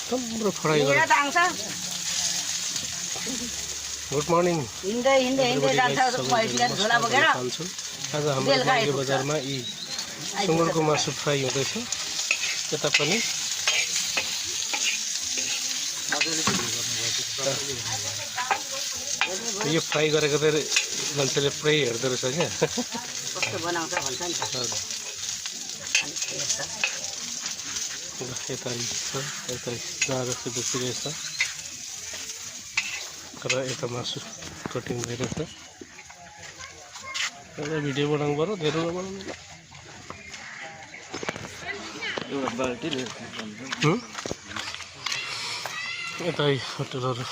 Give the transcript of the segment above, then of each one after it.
राम्रो फ्राई गरेर good morning आज हाम्रो बागे बजारमा यी सुँगुरको मासु फ्राई हुँदैछ। यता पनि यो फ्राई गरेको त मान्छेले पुरै हेर्दो रहेछ क्या कस्तो बनाउँछ भन्छ नि त। यता जाँदा देखिरहेछ र यता मासु कटिङ भइरहेछ। एउटा भिडियो बनाउनु पर्यो, धेरै नबनाउनु। यता होटलहरू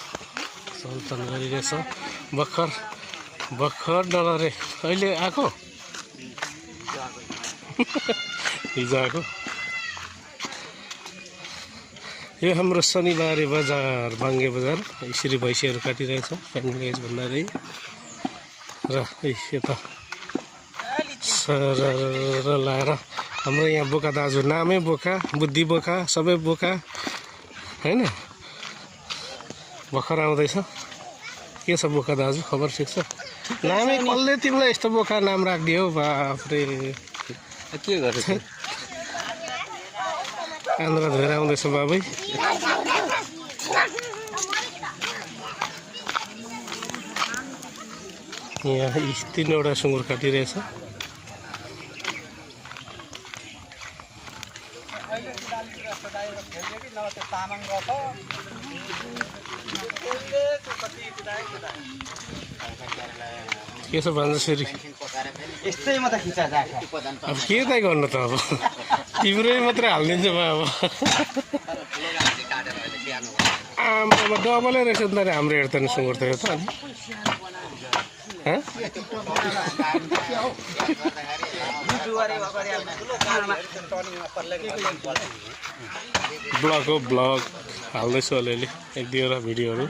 सञ्चालन गरिरहेछ। भर्खर डलरे अहिले आएको हिजो आएको। यो हाम्रो शनिबारे बजार बाङ्गे बजार यसरी भैँसीहरू काटिरहेछ फ्यामिली भन्नाले। र यता सर लाएर हाम्रो यहाँ बोका दाजु, नामै बोका, बुद्धि बोका, सबै बोका होइन, भर्खर आउँदैछ। के छ बोका दाजु, खबर ठिक छ? नामै कसले तिमीलाई यस्तो बोका नाम राखिदियो? बाफ्रे के गरेछ? आन्द्रा धोएर आउँदैछ बाबै। यहाँ 3वटा सुँगुर काटिरहेछ। के छ भान्जासेरी? यस्तैमा त खिचा जान्छ। अब के त गर्नु त, अब तिम्रै मात्रै हालिदिन्छ म। अब आमामा डबलै रहेछ नि त हाम्रो हेर्दा नि सुँगुर त यो त। अनि ब्लग हाल्दैछु अलिअलि, 1-2वटा भिडियोहरू।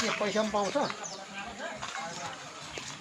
पैसा पनि पाउँछ।